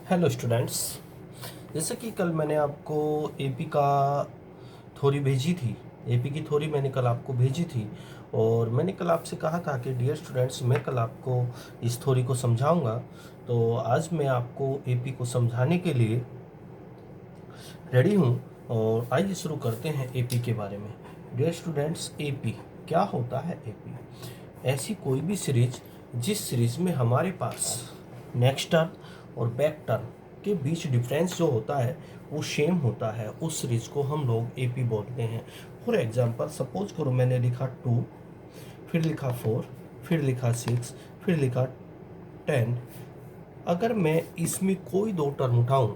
Hello students. जैसे कि कल मैंने आपको एपी का थ्योरी भेजी थी। एपी की थ्योरी मैंने कल आपको भेजी थी और मैंने कल आपसे कहा था कि डियर स्टूडेंट्स मैं कल आपको इस थ्योरी को समझाऊंगा। तो आज मैं आपको एपी को समझाने के लिए रेडी हूँ और आइए शुरू करते हैं एपी के बारे में। डियर स्टूडेंट्स, एपी क्या होता है? एपी ऐसी कोई भी सीरीज जिस सीरीज में हमारे पास नेक्स्ट टर्म और बैक टर्म के बीच डिफरेंस जो होता है वो सेम होता है, उस सीरीज को हम लोग एपी बोलते हैं। फॉर एग्जांपल सपोज करो मैंने लिखा 2, फिर लिखा 4, फिर लिखा 6, फिर लिखा 10। अगर मैं इसमें कोई दो टर्म उठाऊं,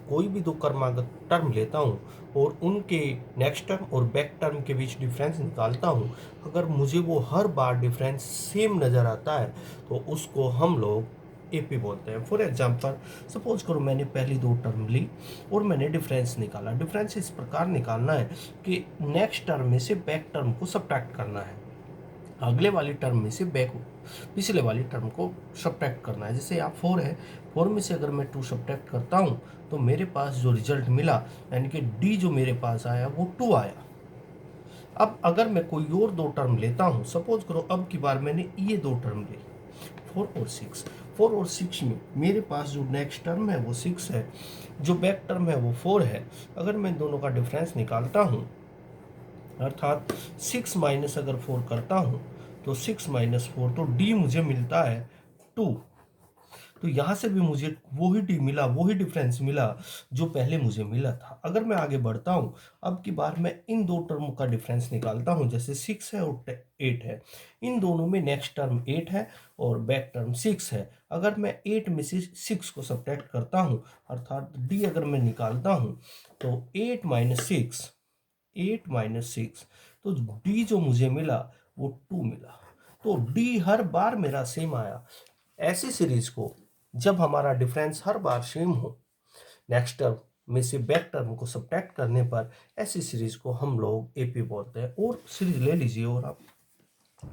कोई भी दो क्रमागत टर्म लेता हूं और उनके नेक्स्ट टर्म और बैक टर्म के बीच डिफरेंस निकालता हूं, अगर मुझे वो हर बार डिफरेंस सेम नज़र आता है तो उसको हम लोग एपी बोलते हैं। फॉर एग्जांपल सपोज करो मैंने पहली दो टर्म ली और मैंने डिफरेंस निकाला। डिफरेंस इस प्रकार निकालना है कि नेक्स्ट टर्म में से बैक टर्म को सब्ट्रैक्ट करना है, अगले वाली टर्म में से बैक पिछले वाली टर्म को सब्ट्रैक्ट करना है। जैसे यहाँ 4 है, 4 में से अगर मैं 2 सब्ट्रैक्ट करता हूँ तो मेरे पास जो रिजल्ट मिला यानी कि डी जो मेरे पास आया वो 2 आया। अब अगर मैं कोई और दो टर्म लेता हूँ, सपोज करो अब की बार मैंने ये दो टर्म ली 4 और 6। 4 और 6 में मेरे पास जो नेक्स्ट टर्म है वो 6 है, जो बैक टर्म है वो 4 है। अगर मैं दोनों का डिफरेंस निकालता हूँ अर्थात 6 माइनस अगर 4 करता हूँ तो 6 माइनस 4 तो डी मुझे मिलता है 2। तो यहाँ से भी मुझे वही डी मिला, वही डिफरेंस मिला जो पहले मुझे मिला था। अगर मैं आगे बढ़ता हूँ, अब की बार मैं इन दो टर्मों का डिफरेंस निकालता हूँ। जैसे 6 है और 8 है, इन दोनों में नेक्स्ट टर्म 8 है और बैक टर्म 6 है। अगर मैं 8 में से 6 को सब्ट्रैक्ट करता हूँ अर्थात डी अगर मैं निकालता हूँ तो 8 माइनस 6 तो डी जो मुझे मिला वो 2 मिला। तो डी हर बार मेरा सेम आया। ऐसी सीरीज को जब हमारा डिफरेंस हर बार सेम हो, नेक्स्ट टर्म में से बैक टर्म को सब्ट्रैक्ट करने पर, ऐसी सीरीज को हम लोग एपी बोलते हैं। और सीरीज ले लीजिए और आप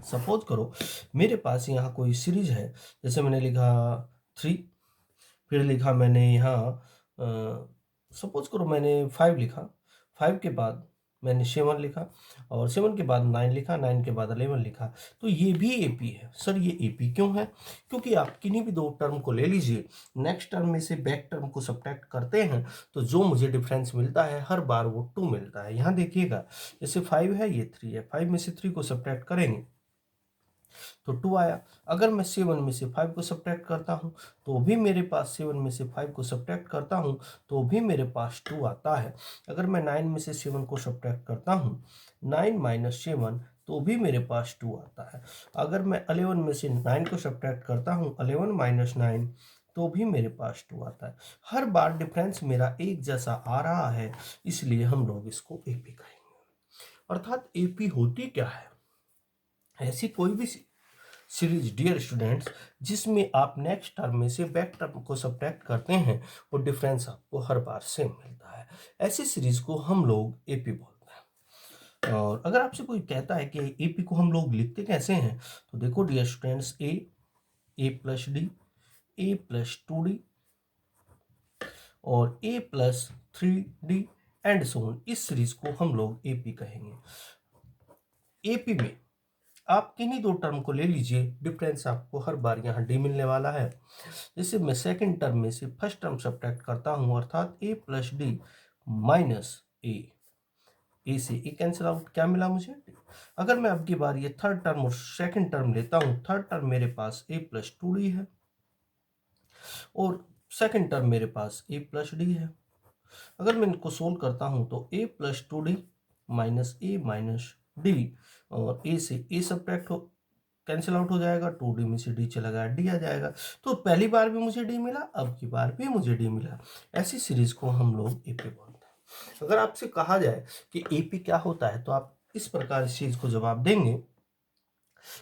सपोज करो मेरे पास यहाँ कोई सीरीज है। जैसे मैंने लिखा 3, फिर लिखा मैंने यहाँ सपोज करो मैंने 5 लिखा, 5 के बाद मैंने 7 लिखा और 7 के बाद 9 लिखा, 9 के बाद 11 लिखा। तो ये भी एपी है। सर ये एपी क्यों है? क्योंकि आप किन्हीं भी दो टर्म को ले लीजिए, नेक्स्ट टर्म में से बैक टर्म को सब्ट्रैक्ट करते हैं तो जो मुझे डिफरेंस मिलता है हर बार वो 2 मिलता है। यहाँ देखिएगा जैसे 5 है ये 3 है, 5 में से 3 को सब्ट्रैक्ट करेंगे तो 2 आया। अगर मैं 7 में से 5 को सब्ट्रैक्ट करता हूँ तो भी मेरे पास 7 में से 5 को सब्ट्रैक्ट करता हूँ तो भी मेरे पास 2 आता है। अगर मैं 9 में से 7 को सब्ट्रैक्ट करता हूँ, 9 माइनस 7 तो भी मेरे पास 2 आता है। अगर मैं 11 में से 9 को सब्ट्रैक्ट करता हूँ, 11 माइनस 9 तो भी मेरे पास 2 आता है। हर बार डिफरेंस मेरा एक जैसा आ रहा है, इसलिए हम लोग इसको एपी कहेंगे। अर्थात एपी होती क्या है? ऐसी कोई भी सीरीज डियर स्टूडेंट्स जिसमें आप नेक्स्ट टर्म में से बैक टर्म को सब्ट्रैक्ट करते हैं और डिफरेंस आपको हर बार सेम मिलता है, ऐसी सीरीज को हम लोग एपी बोलते हैं। और अगर आपसे कोई कहता है कि एपी को हम लोग लिखते कैसे हैं तो देखो dear students, A plus D, A plus 2d और A plus 3d and so on, इस सीरीज को हम लोग एपी कहेंगे। एपी में आप किन्हीं दो टर्म को ले लीजिए, डिफरेंस आपको हर बार यहाँ डी मिलने वाला है। जैसे मैं सेकंड टर्म में से फर्स्ट टर्म सब्ट्रैक्ट करता हूँ अर्थात ए प्लस डी माइनस ए से ए कैंसिल आउट, क्या मिला मुझे? अगर मैं अब की बार ये थर्ड टर्म और सेकंड टर्म लेता हूँ, थर्ड टर्म मेरे पास ए प्लस 2d है और सेकंड टर्म मेरे पास ए प्लस डी है। अगर मैं इनको सोल्व करता हूँ तो ए प्लस 2d माइनस ए माइनस डी और ए से ए सब्ट्रैक्ट हो कैंसिल आउट हो जाएगा, 2d में से डी चला गया, डी आ जाएगा। तो पहली बार भी मुझे डी मिला, अब की बार भी मुझे डी मिला। ऐसी सीरीज को हम लोग एपी बोलते हैं। अगर आपसे कहा जाए कि एपी क्या होता है तो आप इस प्रकार इस चीज को जवाब देंगे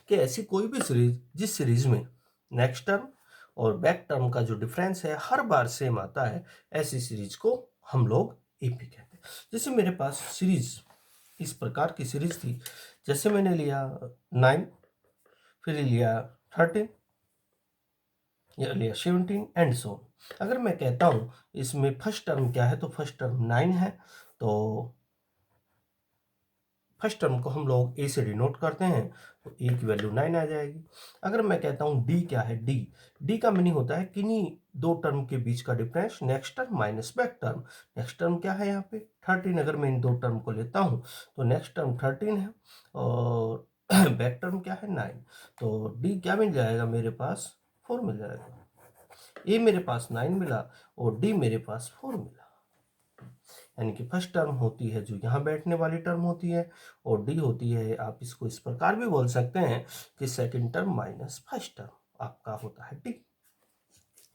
कि ऐसी कोई भी सीरीज जिस सीरीज में नेक्स्ट टर्म और बैक टर्म का जो डिफरेंस है हर बार सेम आता है, ऐसी सीरीज को हम लोग एपी कहते हैं। जैसे मेरे पास सीरीज इस प्रकार की सीरीज थी, जैसे मैंने लिया 9, फिर लिया 13, या लिया 17 एंड सो। अगर मैं कहता हूँ इसमें फर्स्ट टर्म क्या है, तो फर्स्ट टर्म 9 है, तो फर्स्ट टर्म को हम लोग ए से डिनोट करते हैं, तो ए की वैल्यू 9 आ जाएगी। अगर मैं कहता हूँ डी क्या है, डी का मीनिंग होता है किन्हीं दो टर्म के बीच का difference, next term minus back term. Next term क्या है यहाँ पे 13, अगर मैं इन दो टर्म को लेता हूँ तो नेक्स्ट टर्म 13 है और बैक टर्म क्या है 9, तो डी क्या मिल जाएगा मेरे पास 4 मिल जाएगा। ए मेरे पास 9 मिला और डी मेरे पास 4 मिला, यानी कि फर्स्ट टर्म होती है जो यहाँ बैठने वाली टर्म होती है और डी होती है, आप इसको इस प्रकार भी बोल सकते हैं कि second term minus first term आपका होता है डी।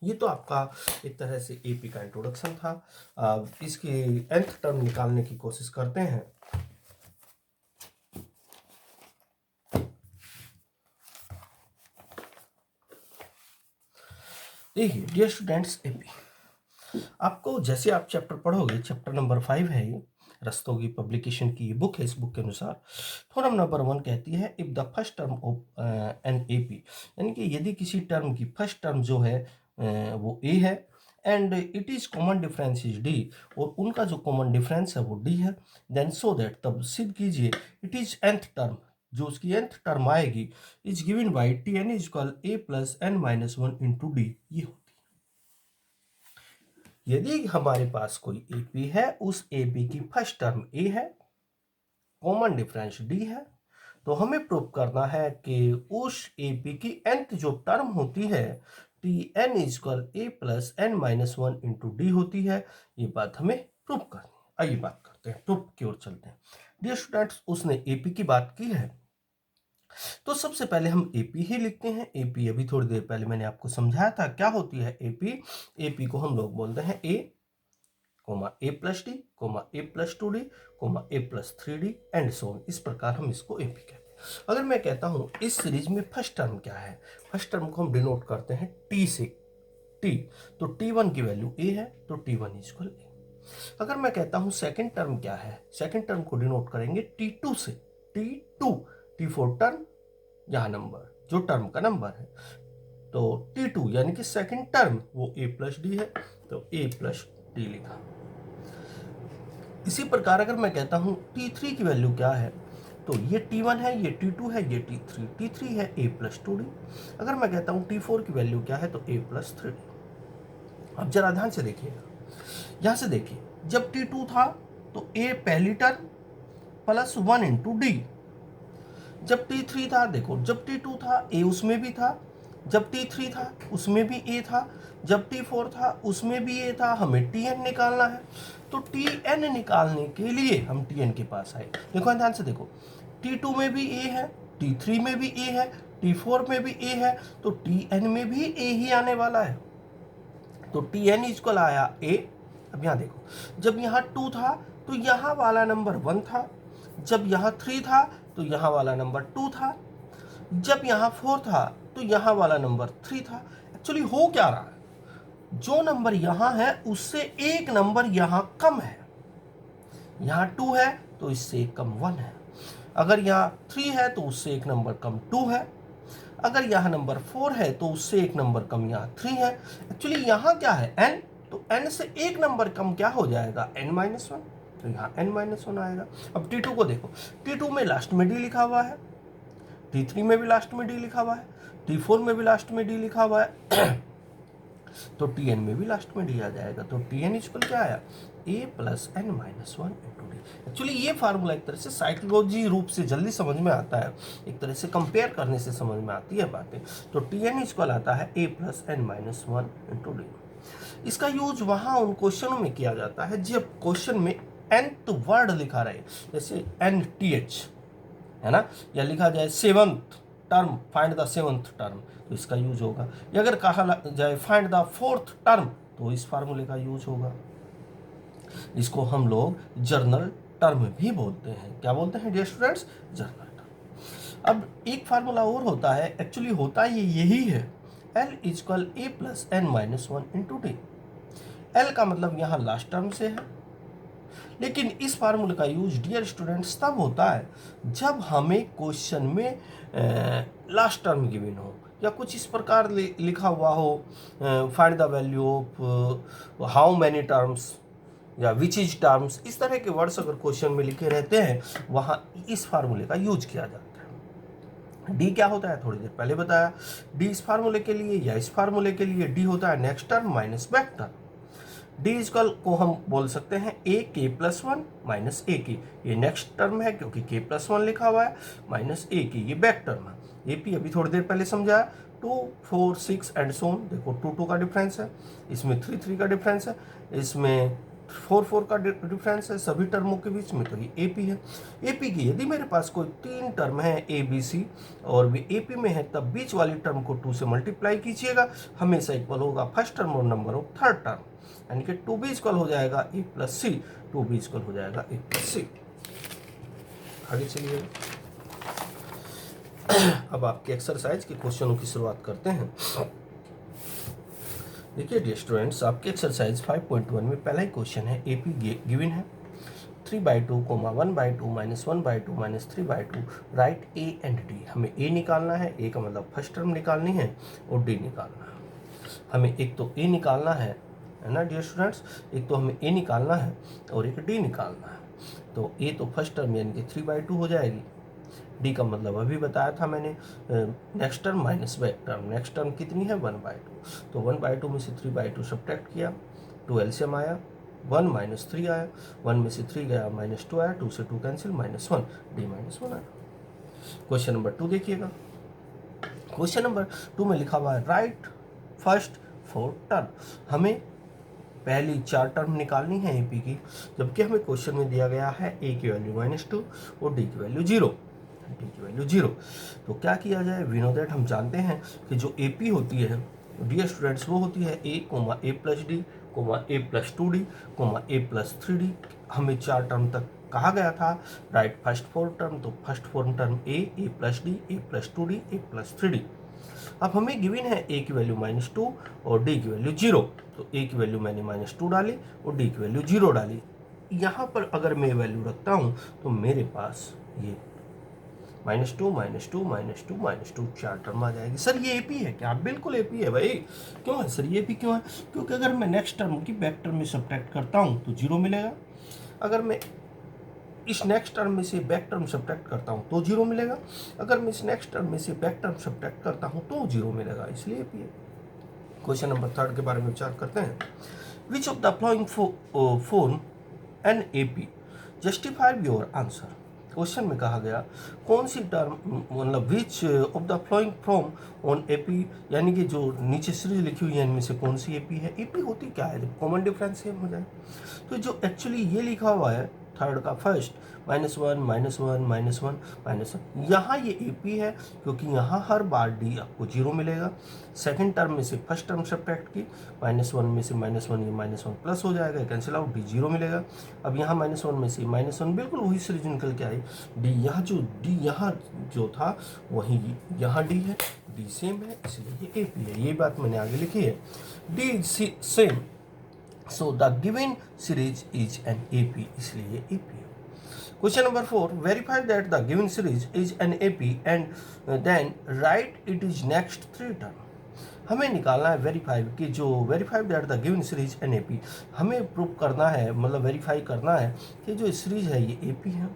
ये तो आपका एक तरह से एपी का इंट्रोडक्शन था। अब इसकी nth टर्म निकालने की कोशिश करते हैं। देखिए डियर स्टूडेंट्स, एपी आपको जैसे आप चैप्टर पढ़ोगे, चैप्टर नंबर 5 है ये, रस्तोगी पब्लिकेशन की ये बुक है। इस बुक के अनुसार थ्योरम नंबर 1 कहती है if the first term of an AP, यानी कि यदि किसी टर्म की फर्स्ट टर्म जो है वो ए है and it is common difference is D, और उनका जो कॉमन डिफरेंस है वो डी है, देन सो दैट, तब सिद्ध कीजिए इट इज nth टर्म, जो उसकी nth टर्म आएगी is given by T N is equal A plus N minus 1 into D. ये यदि हमारे पास कोई एपी है, उस एपी की फर्स्ट टर्म ए है, कॉमन डिफरेंस डी है, तो हमें प्रूव करना है कि उस एपी की nth जो टर्म होती है T N equal A plus N minus 1 into D होती है। ये बात हमें प्रूव करनी है। आइए बात करते हैं, प्रूफ की ओर चलते हैं। डियर स्टूडेंट्स, उसने एपी की बात की है, तो सबसे पहले हम एपी ही लिखते हैं। एपी अभी थोड़ी देर पहले मैंने आपको समझाया था क्या होती है एपी। एपी को हम लोग बोलते हैं A comma A plus D comma A plus 2 D comma A plus 3 D and so on. इस प्रकार हम इसको एपी कहते हैं। अगर मैं कहता हूं इस सीरीज में फर्स्ट टर्म क्या है, फर्स्ट टर्म को हम डिनोट करते हैं टी से, टी, तो टी1 की वैल्यू ए है, तो टी1 इक्वल ए। अगर मैं कहता हूं सेकंड टर्म क्या है, सेकंड टर्म को डिनोट करेंगे टी2 से, टी2, टी4 टर्म यहां नंबर जो टर्म का नंबर है, तो टी2 यानी कि सेकंड टर्म वो ए प्लस डी है, तो ए प्लस डी लिखा। इसी प्रकार अगर मैं कहता हूं T3 की वैल्यू क्या है, तो ये T1 है, ये T2 है, ये T3, T3 है a प्लस 2d। अगर मैं कहता हूं T4 की वैल्यू क्या है, तो a प्लस 3d। अब जरा ध्यान से देखिएगा, यहां से देखिए, जब T2 था तो a पहली टर्म प्लस 1 इंटू डी। जब T3 था, देखो जब T2 था a उसमें भी था, जब T3 था उसमें भी a था, जब T4 था उसमें भी a था, हमें Tn निकालना है। तो Tn निकालने के लिए हम Tn के पास आए। देखो ध्यान से देखो, T2 में भी a है, T3 में भी a है, T4 में भी a है, तो Tn में भी a ही आने वाला है। तो Tn इक्वल आया a। अब यहाँ देखो, जब यहाँ 2 था तो यहाँ वाला नंबर 1 था, जब यहाँ 3 था तो यहाँ वाला नंबर 2 था, जब यहाँ 4 था तो यहाँ वाला नंबर 3 था। एक्चुअली हो क्या रहा है, जो नंबर यहाँ है उससे एक नंबर यहाँ कम है। यहाँ 2 है तो इससे एक कम 1 है, अगर यहाँ 3 है तो उससे एक नंबर कम 2 है, अगर यहाँ नंबर 4 है तो उससे एक नंबर कम यहाँ 3 है। एक्चुअली यहाँ क्या है n, तो n से एक नंबर कम क्या हो जाएगा n-1, तो यहाँ n-1 आएगा। अब T2 को देखो, T2 में लास्ट में d लिखा हुआ है, T3 में भी लास्ट में d लिखा हुआ है, T4 में भी लास्ट में d लिखा हुआ है, तो Tn में भी लास्ट में d आ जाएगा। तो Tn इक्वल क्या आया, a plus n minus 1 into D. Actually ये फार्मूला एक तरह से साइकोलॉजी रूप से जल्दी समझ में आता है, एक तरह से कंपेयर करने से समझ में आती है बातें। तो Tn इक्वल आता है a plus n minus 1 into D. इसका यूज वहाँ उन क्वेश्चनों में किया जाता है जब क्वेश्चन में nth वर्ड लिखा रहे, जैसे NTH है ना, या लिखा जाए seventh term, find the seventh term, तो इसका यूज होगा। या अगर कहा जाए फाइंड द फोर्थ टर्म, तो इस फार्मूले का यूज होगा। इसको हम लोग जर्नल टर्म भी बोलते हैं। क्या बोलते हैं डियर स्टूडेंट्स, जर्नल टर्म। अब एक फार्मूला और होता है, एक्चुअली होता ये यही है, L equal a plus n minus 1 into D. L का मतलब यहाँ लास्ट टर्म से है, लेकिन इस फार्मूले का यूज डियर स्टूडेंट्स तब होता है जब हमें क्वेश्चन में लास्ट टर्म गिवन हो, या कुछ इस प्रकार लिखा हुआ हो, find the value of how many terms या विच इज टर्म्स, इस तरह के वर्ड्स अगर क्वेश्चन में लिखे रहते हैं वहाँ इस फार्मूले का यूज किया जाता है। डी क्या होता है थोड़ी देर पहले बताया, डी इस फार्मूले के लिए या इस फार्मूले के लिए डी होता है next term minus back term. D is equal को हम बोल सकते हैं ए के प्लस वन माइनस ए के, ये नेक्स्ट टर्म है क्योंकि के प्लस वन लिखा हुआ है, माइनस ए के ये बैक टर्म है। ए पी अभी थोड़ी देर पहले समझाया, 2 4 6 एंड सो ऑन, देखो 2 2 का डिफरेंस है, इसमें 3 3 का डिफरेंस है, इसमें 4 4 का डिफरेंस है सभी टर्मों के बीच में, तो ये ए पी है। ए पी की यदि मेरे पास कोई 3 टर्म है ए बी सी और वे ए पी में है तब बीच वाली टर्म को 2 से मल्टीप्लाई कीजिएगा, हमेशा इक्वल होगा फर्स्ट टर्म और नंबर ऑफ थर्ड टर्म, यानी कि 2b इक्वल हो जाएगा ए प्लस सी, 2b इक्वल हो जाएगा ए प्लस सी। आगे चलिए, अब आपके एक्सरसाइज के क्वेश्चनों की शुरुआत करते हैं। देखिए डियर स्टूडेंट्स, आपके एक्सरसाइज 5.1 में पहला ही क्वेश्चन है, ए पी गिवन है 3/2, 1/2 minus 1/2 minus 3/2, right A and D. हमें ए निकालना है, ए का मतलब फर्स्ट टर्म निकालनी है और डी निकालना है। हमें एक तो ए निकालना है ना डियर स्टूडेंट्स, एक तो हमें ए निकालना है और एक डी निकालना है। तो ए तो फर्स्ट टर्म यानी कि 3/2 हो जाएगी, डी का मतलब अभी बताया था मैंने next term minus back term, next term कितनी है 1/2, तो 1/2 में से 3/2 सब्ट्रैक्ट किया, 2 एलसीएम आया, 1 माइनस 3 आया, 1 में से 3 गया -2 आया, 2 से 2 कैंसिल -1, डी -1 आया। क्वेश्चन नंबर 2 देखिएगा, क्वेश्चन नंबर 2 में लिखा हुआ है राइट फर्स्ट 4 टर्म। हमें पहली 4 टर्म निकालनी है एपी की, जबकि हमें क्वेश्चन में दिया गया है ए की वैल्यू -2 और डी की वैल्यू 0, डी की वैल्यू 0। तो क्या किया जाए, वी नो दैट, हम जानते हैं कि जो एपी होती है डियर स्टूडेंट्स वो होती है ए comma A plus D comma A plus 2 D comma A plus 3 D. हमें 4 टर्म तक कहा गया था, राइट फर्स्ट 4 टर्म, तो first 4 term A plus D, A plus 2 D, A plus 3 D. अब हमें गिवन है ए की वैल्यू -2 और डी की वैल्यू 0, तो ए की वैल्यू मैंने -2 डाली और डी की वैल्यू 0 डाली। यहाँ पर अगर मैं वैल्यू रखता हूँ तो मेरे पास ये -2 -2 -2 -2 4 टर्म आ जाएगी। सर ये एपी है क्या? बिल्कुल एपी है भाई। क्यों है सर ये एपी क्यों है? क्योंकि अगर मैं नेक्स्ट टर्म की बैक टर्म में सब्ट्रैक्ट करता हूँ तो 0 मिलेगा, अगर मैं इस नेक्स्ट टर्म में से बैक टर्म सब्ट्रैक्ट करता हूँ तो 0 मिलेगा, अगर मैं इस नेक्स्ट टर्म में से बैक टर्म सब्ट्रैक्ट करता हूँ तो 0 मिलेगा, इसलिए एपी है। क्वेश्चन नंबर 3 के बारे में विचार करते हैं। Which of the flowing form an AP, justify your answer. Question में कहा गया कौन सी टर्म, मतलब which of the flowing from on AP, यानी कि जो नीचे सीरीज लिखी हुई है इनमें से कौन सी एपी है। एपी होती क्या है, जब कॉमन डिफरेंस सेम हो जाए। तो जो एक्चुअली ये लिखा हुआ है थर्ड का फर्स्ट -1 -1 -1 -1, यहाँ ये एपी है क्योंकि यहाँ हर बार डी आपको 0 मिलेगा। सेकंड टर्म में से फर्स्ट टर्म सब्ट्रैक्ट की, -1 में से -1, ये -1 प्लस हो जाएगा, कैंसिल आउट, डी 0 मिलेगा। अब यहाँ -1 में से -1 बिल्कुल वही सीरीज निकल के आई, डी यहाँ जो था वही यहाँ डी है, डी सेम है, इसलिए ये एपी है। ये बात मैंने आगे लिखी है, D same, so the given series is an AP, इसलिए AP है। Question number 4, verify that the given series is an AP and then write it is next 3 term। हमें निकालना है वेरीफाई कि जो verify that the given series an AP, हमें prove करना है, मतलब वेरीफाई करना है कि जो सीरीज है ये एपी है,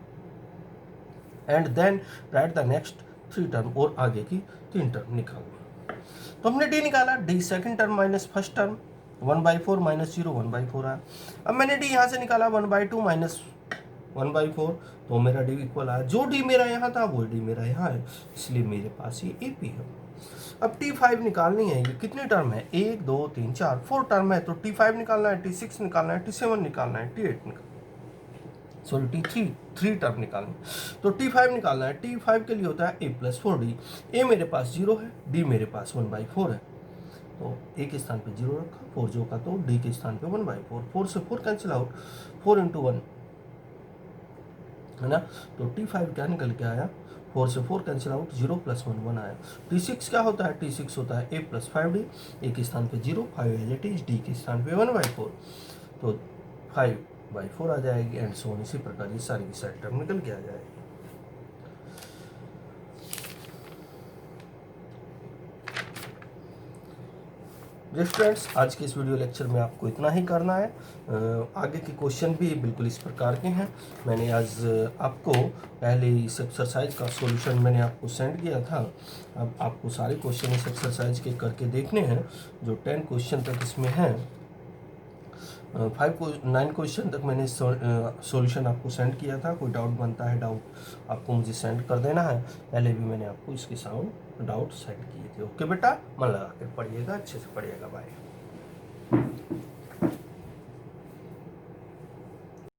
and then write the next 3 term, और आगे की 3 टर्म निकालना। तो हमने डी निकाला, D second term minus first term 1/4 -0 1/4 आया। अब मैंने डी यहाँ से निकाला 1/2 माइनस 1/4, तो मेरा डी इक्वल आया, जो डी मेरा यहाँ था वो डी मेरा यहाँ है, इसलिए मेरे पास ये एपी है। अब T5 निकालनी है, ये कितने टर्म है, 1 2 3 4 4 टर्म है, तो T5 निकालना है, T6 निकालना है, T7 निकालना है, T8 निकालना, सॉरी T3 टर्म निकालनी है। तो T5 निकालना है, T5 के लिए होता है a + 4d। a मेरे पास 0 है, d मेरे पास 1/4 है, तो a के स्थान पे 0 रखा, 4 जो का, तो d के स्थान पे 1/4, 4 से 4 कैंसिल आउट, 4 × 1 है ना, तो T5 क्या निकल के आया, 4 से 4 कैंसिल आउट, 0 + 1 1 आया। T6 क्या होता है, T6 होता है a + 5d, a के स्थान पे 0, 5 एज इट इज, d के स्थान पे 1/4, तो 5/4 आ जाएगी, एंड सो ऑन। इसी प्रकार ये सारी की सारी टर्म निकल के आ जाएगी। जी स्टूडेंट्स, आज के इस वीडियो लेक्चर में आपको इतना ही करना है। आगे के क्वेश्चन भी बिल्कुल इस प्रकार के हैं। मैंने आज आपको पहले इस एक्सरसाइज का सॉल्यूशन मैंने आपको सेंड किया था। अब आपको सारे क्वेश्चन इस एक्सरसाइज के करके देखने हैं, जो 10 क्वेश्चन तक इसमें हैं। 9 क्वेश्चन तक मैंने सॉल्यूशन आपको सेंड किया था। कोई डाउट बनता है, डाउट आपको मुझे सेंड कर देना है। पहले भी मैंने आपको इसके साउंड डाउट सेंड किए थे। ओके बेटा, मन लगा कर पढ़िएगा, अच्छे से पढ़िएगा। बाय।